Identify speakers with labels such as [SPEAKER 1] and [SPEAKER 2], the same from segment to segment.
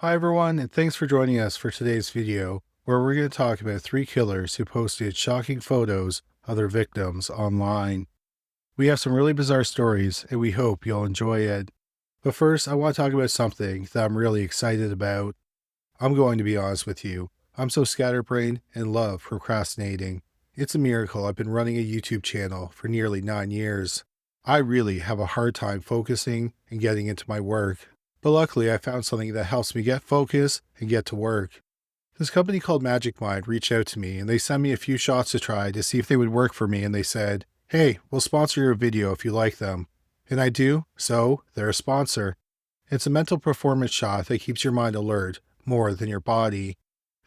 [SPEAKER 1] Hi everyone, and thanks for joining us for today's video, where we're going to talk about three killers who posted shocking photos of their victims online. We have some really bizarre stories, and we hope you'll enjoy it. But first, I want to talk about something that I'm really excited about. I'm going to be honest with you. I'm so scatterbrained and love procrastinating. It's a miracle I've been running a YouTube channel for nearly 9 years. I really have a hard time focusing and getting into my work. But luckily, I found something that helps me get focused and get to work. This company called Magic Mind reached out to me and they sent me a few shots to try to see if they would work for me, and they said, "Hey, we'll sponsor your video if you like them." And I do, so they're a sponsor. It's a mental performance shot that keeps your mind alert more than your body.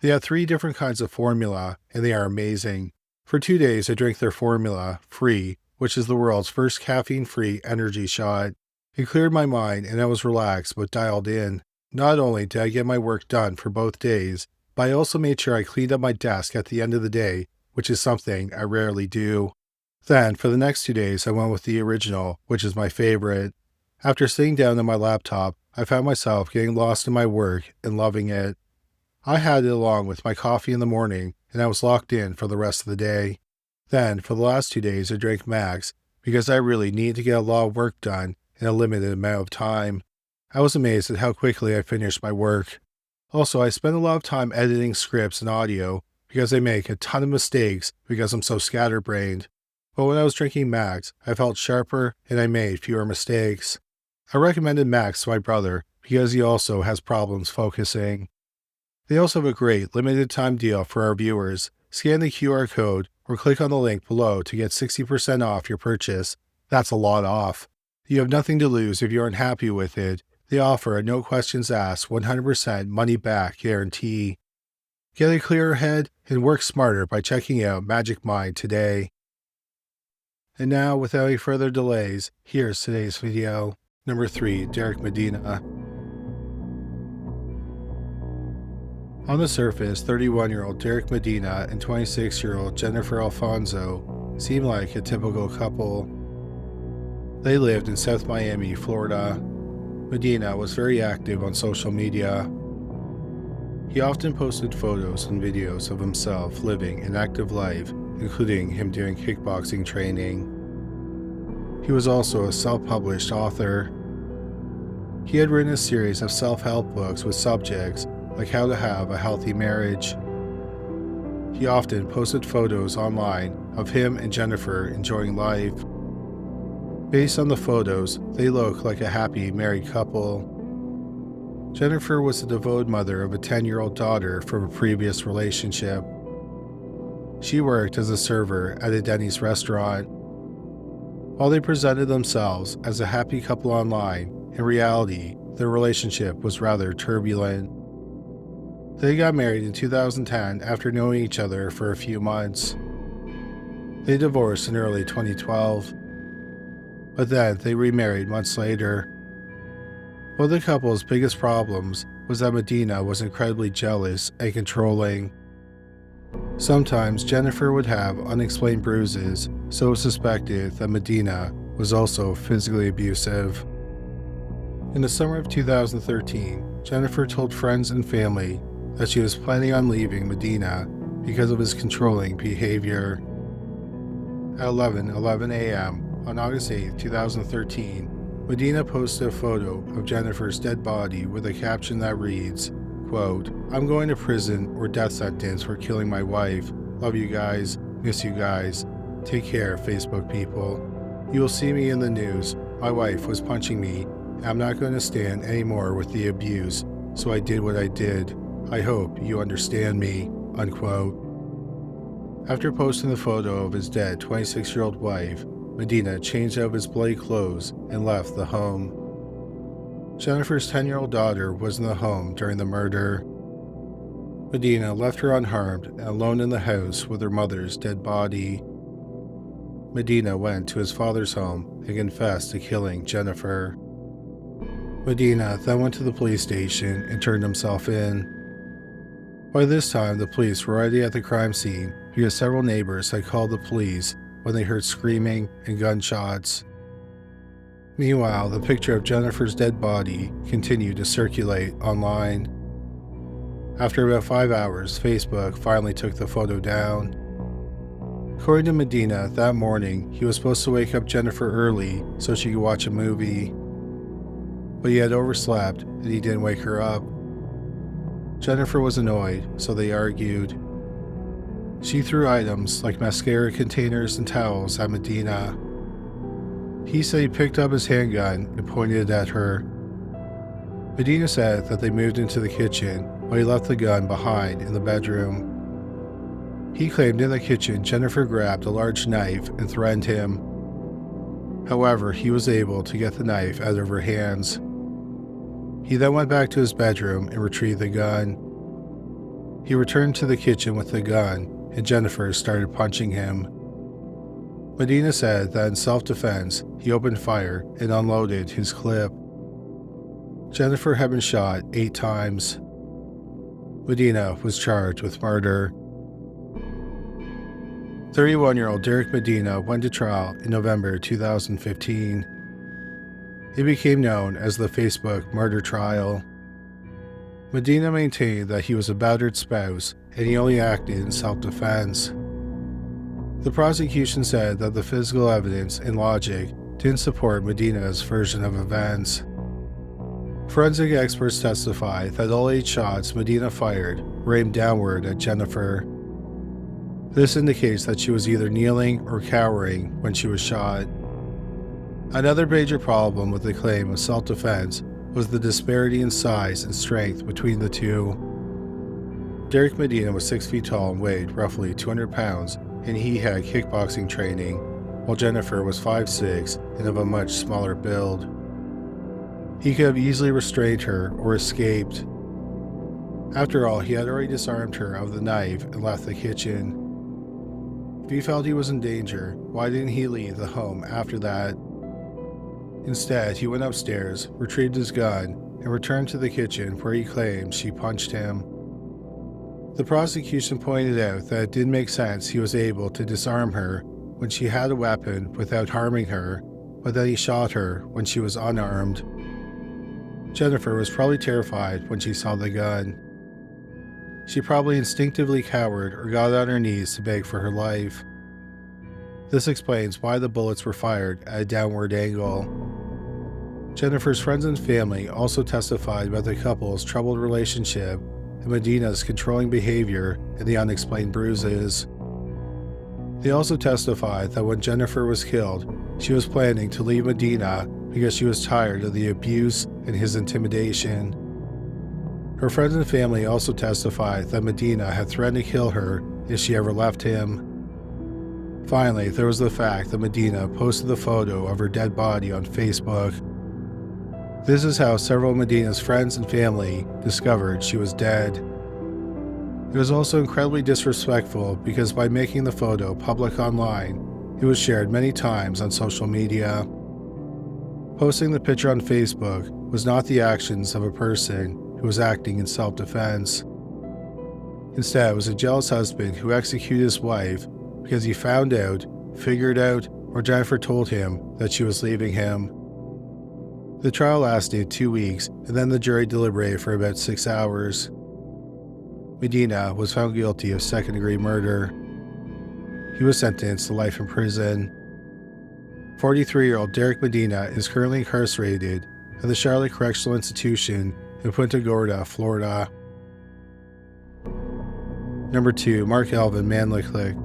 [SPEAKER 1] They have 3 different kinds of formula, and they are amazing. For 2 days, I drank their formula free, which is the world's first caffeine-free energy shot. It cleared my mind and I was relaxed but dialed in. Not only did I get my work done for both days, but I also made sure I cleaned up my desk at the end of the day, which is something I rarely do. Then, for the next 2 days, I went with the original, which is my favorite. After sitting down on my laptop, I found myself getting lost in my work and loving it. I had it along with my coffee in the morning, and I was locked in for the rest of the day. Then, for the last 2 days, I drank Max because I really needed to get a lot of work done in a limited amount of time. I was amazed at how quickly I finished my work. Also, I spend a lot of time editing scripts and audio because I make a ton of mistakes because I'm so scatterbrained. But when I was drinking Max, I felt sharper and I made fewer mistakes. I recommended Max to my brother because he also has problems focusing. They also have a great limited time deal for our viewers. Scan the QR code or click on the link below to get 60% off your purchase. That's a lot off. You have nothing to lose if you aren't happy with it. They offer a no questions asked 100% money back guarantee. Get a clearer head and work smarter by checking out Magic Mind today. And now, without any further delays, here's today's video. Number 3, Derek Medina. On the surface, 31-year-old Derek Medina and 26-year-old Jennifer Alfonso seem like a typical couple. They lived in South Miami, Florida. Medina was very active on social media. He often posted photos and videos of himself living an active life, including him doing kickboxing training. He was also a self-published author. He had written a series of self-help books with subjects like how to have a healthy marriage. He often posted photos online of him and Jennifer enjoying life. Based on the photos, they look like a happy married couple. Jennifer was the devoted mother of a 10-year-old daughter from a previous relationship. She worked as a server at a Denny's restaurant. While they presented themselves as a happy couple online, in reality, their relationship was rather turbulent. They got married in 2010 after knowing each other for a few months. They divorced in early 2012. But then they remarried months later. One of the couple's biggest problems was that Medina was incredibly jealous and controlling. Sometimes Jennifer would have unexplained bruises, so it was suspected that Medina was also physically abusive. In the summer of 2013, Jennifer told friends and family that she was planning on leaving Medina because of his controlling behavior. At 11:11 a.m., on August 8, 2013, Medina posted a photo of Jennifer's dead body with a caption that reads, quote, "I'm going to prison or death sentence for killing my wife. Love you guys. Miss you guys. Take care, Facebook people. You will see me in the news. My wife was punching me. I'm not going to stand any more with the abuse, so I did what I did. I hope you understand me," unquote. After posting the photo of his dead 26-year-old wife, Medina changed out of his bloody clothes and left the home. Jennifer's 10-year-old daughter was in the home during the murder. Medina left her unharmed and alone in the house with her mother's dead body. Medina went to his father's home and confessed to killing Jennifer. Medina then went to the police station and turned himself in. By this time, the police were already at the crime scene because several neighbors had called the police when they heard screaming and gunshots. Meanwhile, the picture of Jennifer's dead body continued to circulate online. After about 5 hours, Facebook finally took the photo down. According to Medina, that morning he was supposed to wake up Jennifer early so she could watch a movie, but he had overslept and he didn't wake her up. Jennifer was annoyed, so they argued. She threw items like mascara containers and towels at Medina. He said he picked up his handgun and pointed it at her. Medina said that they moved into the kitchen while he left the gun behind in the bedroom. He claimed in the kitchen Jennifer grabbed a large knife and threatened him. However, he was able to get the knife out of her hands. He then went back to his bedroom and retrieved the gun. He returned to the kitchen with the gun, and Jennifer started punching him. Medina said that in self-defense, he opened fire and unloaded his clip. Jennifer had been shot 8 times. Medina was charged with murder. 31-year-old Derek Medina went to trial in November 2015. It became known as the Facebook murder trial. Medina maintained that he was a battered spouse and he only acted in self-defense. The prosecution said that the physical evidence and logic didn't support Medina's version of events. Forensic experts testified that all 8 shots Medina fired were aimed downward at Jennifer. This indicates that she was either kneeling or cowering when she was shot. Another major problem with the claim of self-defense was the disparity in size and strength between the two. Derek Medina was 6 feet tall and weighed roughly 200 pounds, and he had kickboxing training, while Jennifer was 5'6" and of a much smaller build. He could have easily restrained her or escaped. After all, he had already disarmed her of the knife and left the kitchen. If he felt he was in danger, why didn't he leave the home after that? Instead, he went upstairs, retrieved his gun, and returned to the kitchen where he claimed she punched him. The prosecution pointed out that it didn't make sense he was able to disarm her when she had a weapon without harming her, but that he shot her when she was unarmed. Jennifer was probably terrified when she saw the gun. She probably instinctively cowered or got on her knees to beg for her life. This explains why the bullets were fired at a downward angle. Jennifer's friends and family also testified about the couple's troubled relationship and Medina's controlling behavior and the unexplained bruises. They also testified that when Jennifer was killed, she was planning to leave Medina because she was tired of the abuse and his intimidation. Her friends and family also testified that Medina had threatened to kill her if she ever left him. Finally, there was the fact that Medina posted the photo of her dead body on Facebook. This is how several of Medina's friends and family discovered she was dead. It was also incredibly disrespectful because by making the photo public online, it was shared many times on social media. Posting the picture on Facebook was not the actions of a person who was acting in self-defense. Instead, it was a jealous husband who executed his wife because he found out, figured out, or Jennifer told him that she was leaving him. The trial lasted 2 weeks, and then the jury deliberated for about 6 hours. Medina was found guilty of second-degree murder. He was sentenced to life in prison. 43-year-old Derek Medina is currently incarcerated at the Charlotte Correctional Institution in Punta Gorda, Florida. Number 2. Alvin, Manliclic.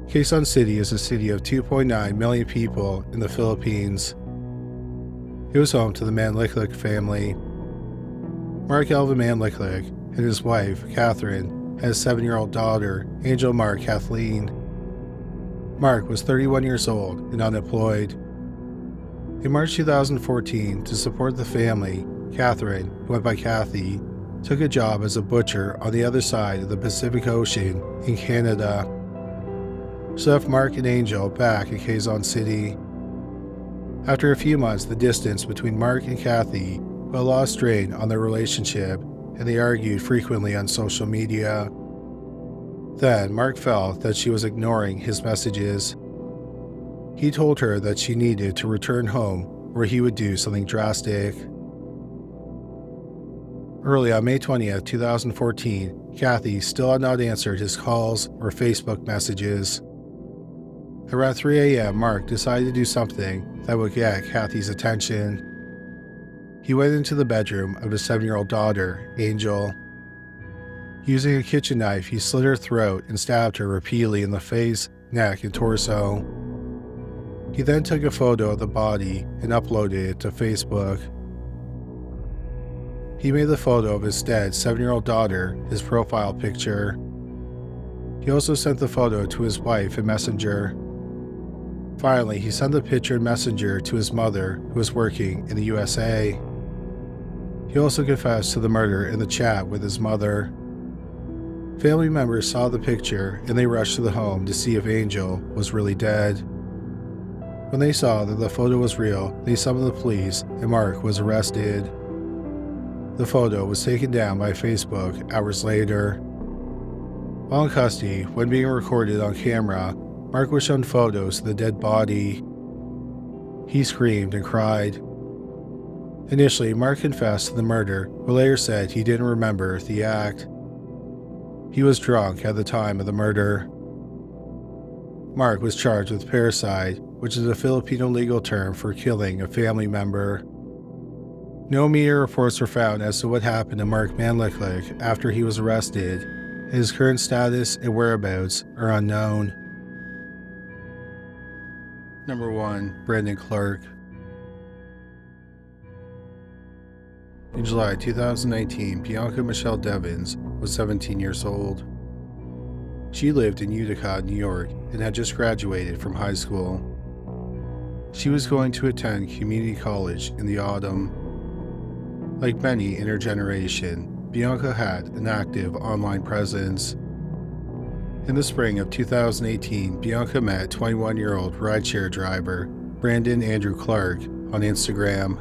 [SPEAKER 1] Quezon City is a city of 2.9 million people in the Philippines. It was home to the Manliclic family. Alvin Manliclic and his wife, Catherine, had a 7-year-old daughter, Angel Kathleen. Mark was 31 years old and unemployed. In March 2014, to support the family, Catherine, who went by Kathy, took a job as a butcher on the other side of the Pacific Ocean in Canada. She left Mark and Angel back in Quezon City. After a few months, the distance between Mark and Kathy put a lot of strain on their relationship, and they argued frequently on social media. Then, Mark felt that she was ignoring his messages. He told her that she needed to return home, or he would do something drastic. Early on May 20th, 2014, Kathy still had not answered his calls or Facebook messages. Around 3 a.m., Mark decided to do something that would get Kathy's attention. He went into the bedroom of his 7-year-old daughter, Angel. Using a kitchen knife, he slit her throat and stabbed her repeatedly in the face, neck, and torso. He then took a photo of the body and uploaded it to Facebook. He made the photo of his dead 7-year-old daughter his profile picture. He also sent the photo to his wife in Messenger. Finally, he sent the picture in Messenger to his mother, who was working in the USA. He also confessed to the murder in the chat with his mother. Family members saw the picture and they rushed to the home to see if Angel was really dead. When they saw that the photo was real, they summoned the police and Mark was arrested. The photo was taken down by Facebook hours later. While in custody, when being recorded on camera, Mark was shown photos of the dead body. He screamed and cried. Initially, Mark confessed to the murder, but later said he didn't remember the act. He was drunk at the time of the murder. Mark was charged with parricide, which is a Filipino legal term for killing a family member. No media reports were found as to what happened to Mark Manliclic after he was arrested. His current status and whereabouts are unknown. Number 1. Brandon Clark. In July 2019, Bianca Michelle Devins was 17 years old. She lived in Utica, New York, and had just graduated from high school. She was going to attend community college in the autumn. Like many in her generation, Bianca had an active online presence. In the spring of 2018, Bianca met 21-year-old rideshare driver Brandon Andrew Clark on Instagram.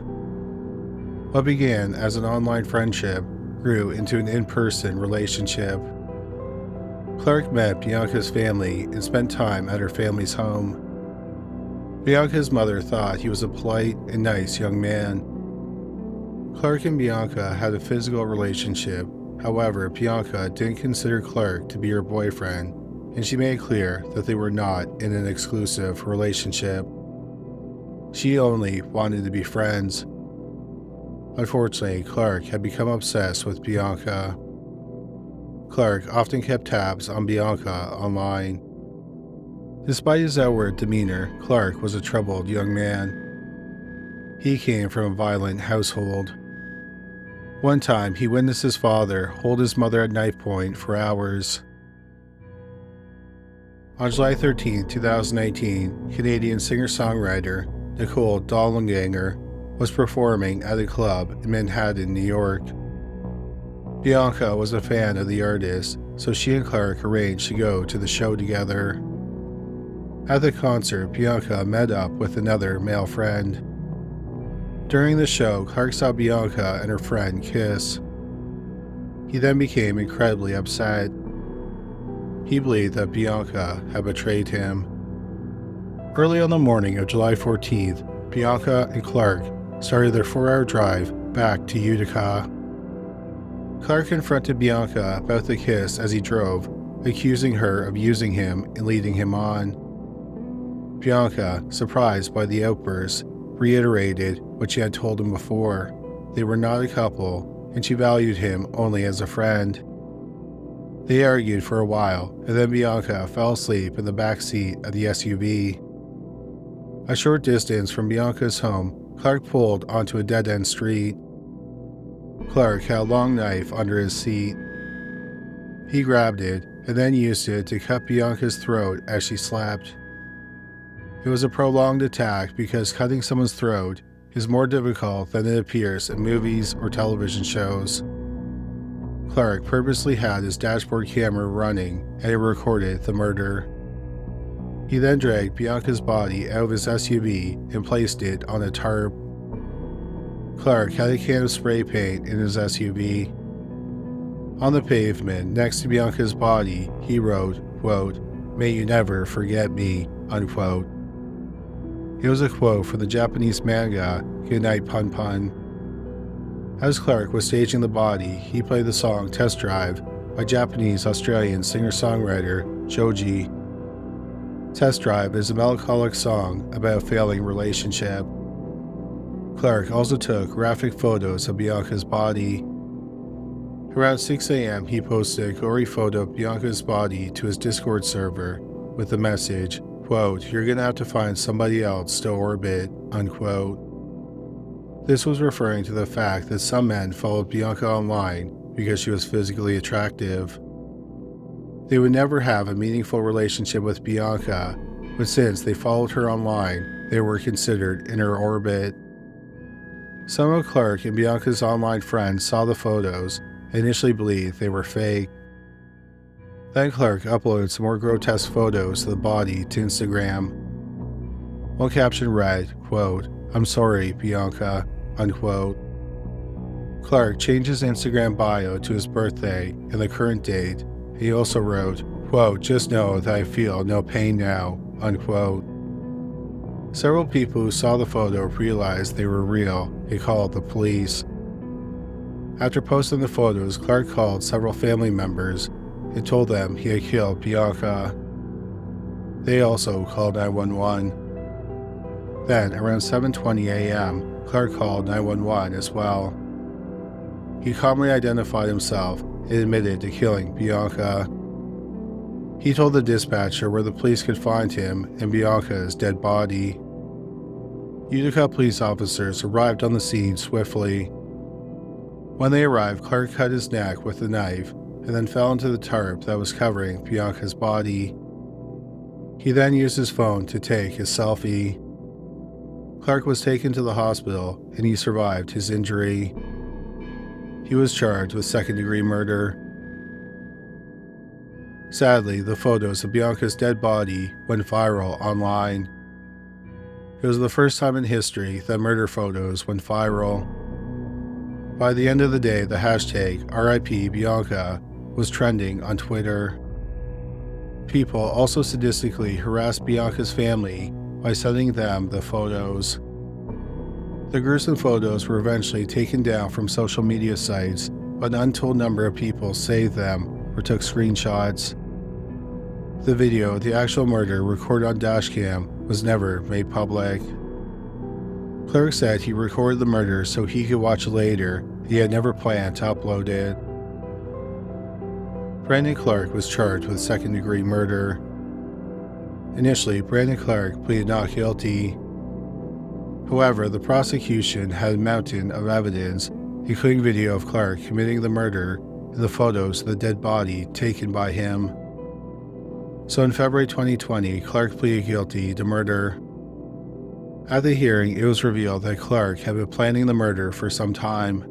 [SPEAKER 1] What began as an online friendship grew into an in-person relationship. Clark met Bianca's family and spent time at her family's home. Bianca's mother thought he was a polite and nice young man. Clark and Bianca had a physical relationship. However, Bianca didn't consider Clark to be her boyfriend, and she made clear that they were not in an exclusive relationship. She only wanted to be friends. Unfortunately, Clark had become obsessed with Bianca. Clark often kept tabs on Bianca online. Despite his outward demeanor, Clark was a troubled young man. He came from a violent household. One time, he witnessed his father hold his mother at knife point for hours. On July 13, 2018, Canadian singer-songwriter Nicole Dollanganger was performing at a club in Manhattan, New York. Bianca was a fan of the artist, so she and Clark arranged to go to the show together. At the concert, Bianca met up with another male friend. During the show, Clark saw Bianca and her friend kiss. He then became incredibly upset. He believed that Bianca had betrayed him. Early on the morning of July 14th, Bianca and Clark started their 4-hour drive back to Utica. Clark confronted Bianca about the kiss as he drove, accusing her of using him and leading him on. Bianca, surprised by the outburst, reiterated what she had told him before. They were not a couple, and she valued him only as a friend. They argued for a while, and then Bianca fell asleep in the back seat of the SUV. A short distance from Bianca's home, Clark pulled onto a dead-end street. Clark had a long knife under his seat. He grabbed it and then used it to cut Bianca's throat as she slept. It was a prolonged attack because cutting someone's throat is more difficult than it appears in movies or television shows. Clark purposely had his dashboard camera running and it recorded the murder. He then dragged Bianca's body out of his SUV and placed it on a tarp. Clark had a can of spray paint in his SUV. On the pavement next to Bianca's body, he wrote, quote, "May you never forget me," unquote. It was a quote from the Japanese manga Goodnight Pun Pun. As Clark was staging the body, he played the song Test Drive by Japanese-Australian singer-songwriter Joji. Test Drive is a melancholic song about a failing relationship. Clark also took graphic photos of Bianca's body. Around 6 a.m., he posted a gory photo of Bianca's body to his Discord server with the message, quote, "You're gonna have to find somebody else to orbit," unquote. This was referring to the fact that some men followed Bianca online because she was physically attractive. They would never have a meaningful relationship with Bianca, but since they followed her online, they were considered in her orbit. Some of Clark and Bianca's online friends saw the photos and initially believed they were fake. Then Clark uploaded some more grotesque photos of the body to Instagram. One caption read, quote, "I'm sorry, Bianca," unquote. Clark changed his Instagram bio to his birthday and the current date. He also wrote, quote, "Just know that I feel no pain now," unquote. Several people who saw the photo realized they were real and called the police. After posting the photos, Clark called several family members and told them he had killed Bianca. They also called 911. Then, around 7:20 a.m., Clark called 911 as well. He calmly identified himself and admitted to killing Bianca. He told the dispatcher where the police could find him and Bianca's dead body. Utica police officers arrived on the scene swiftly. When they arrived, Clark cut his neck with a knife and then fell into the tarp that was covering Bianca's body. He then used his phone to take his selfie. Clark was taken to the hospital and he survived his injury. He was charged with second-degree murder. Sadly, the photos of Bianca's dead body went viral online. It was the first time in history that murder photos went viral. By the end of the day, the hashtag RIP Bianca was trending on Twitter. People also sadistically harassed Bianca's family by sending them the photos. The gruesome photos were eventually taken down from social media sites, but an untold number of people saved them or took screenshots. The video of the actual murder recorded on dashcam was never made public. Clark said he recorded the murder so he could watch it later. He had never planned to upload it. Brandon Clark was charged with second-degree murder. Initially, Brandon Clark pleaded not guilty. However, the prosecution had a mountain of evidence, including video of Clark committing the murder and the photos of the dead body taken by him. So in February 2020, Clark pleaded guilty to murder. At the hearing, it was revealed that Clark had been planning the murder for some time.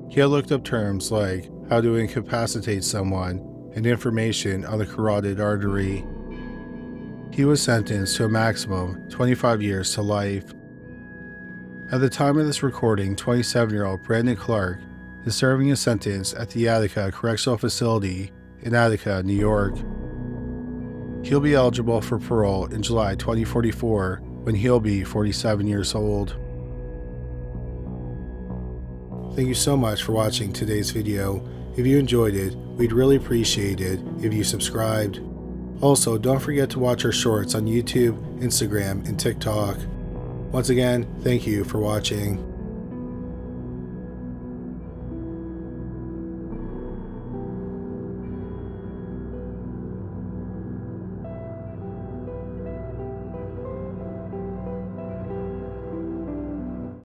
[SPEAKER 1] He had looked up terms like how to incapacitate someone and information on the carotid artery. He was sentenced to a maximum 25 years to life. At the time of this recording, 27-year-old Brandon Clark is serving a sentence at the Attica Correctional Facility in Attica, New York. He'll be eligible for parole in July 2044 when he'll be 47 years old. Thank you so much for watching today's video. If you enjoyed it, we'd really appreciate it if you subscribed. Also, don't forget to watch our shorts on YouTube, Instagram, and TikTok. Once again, thank you for watching.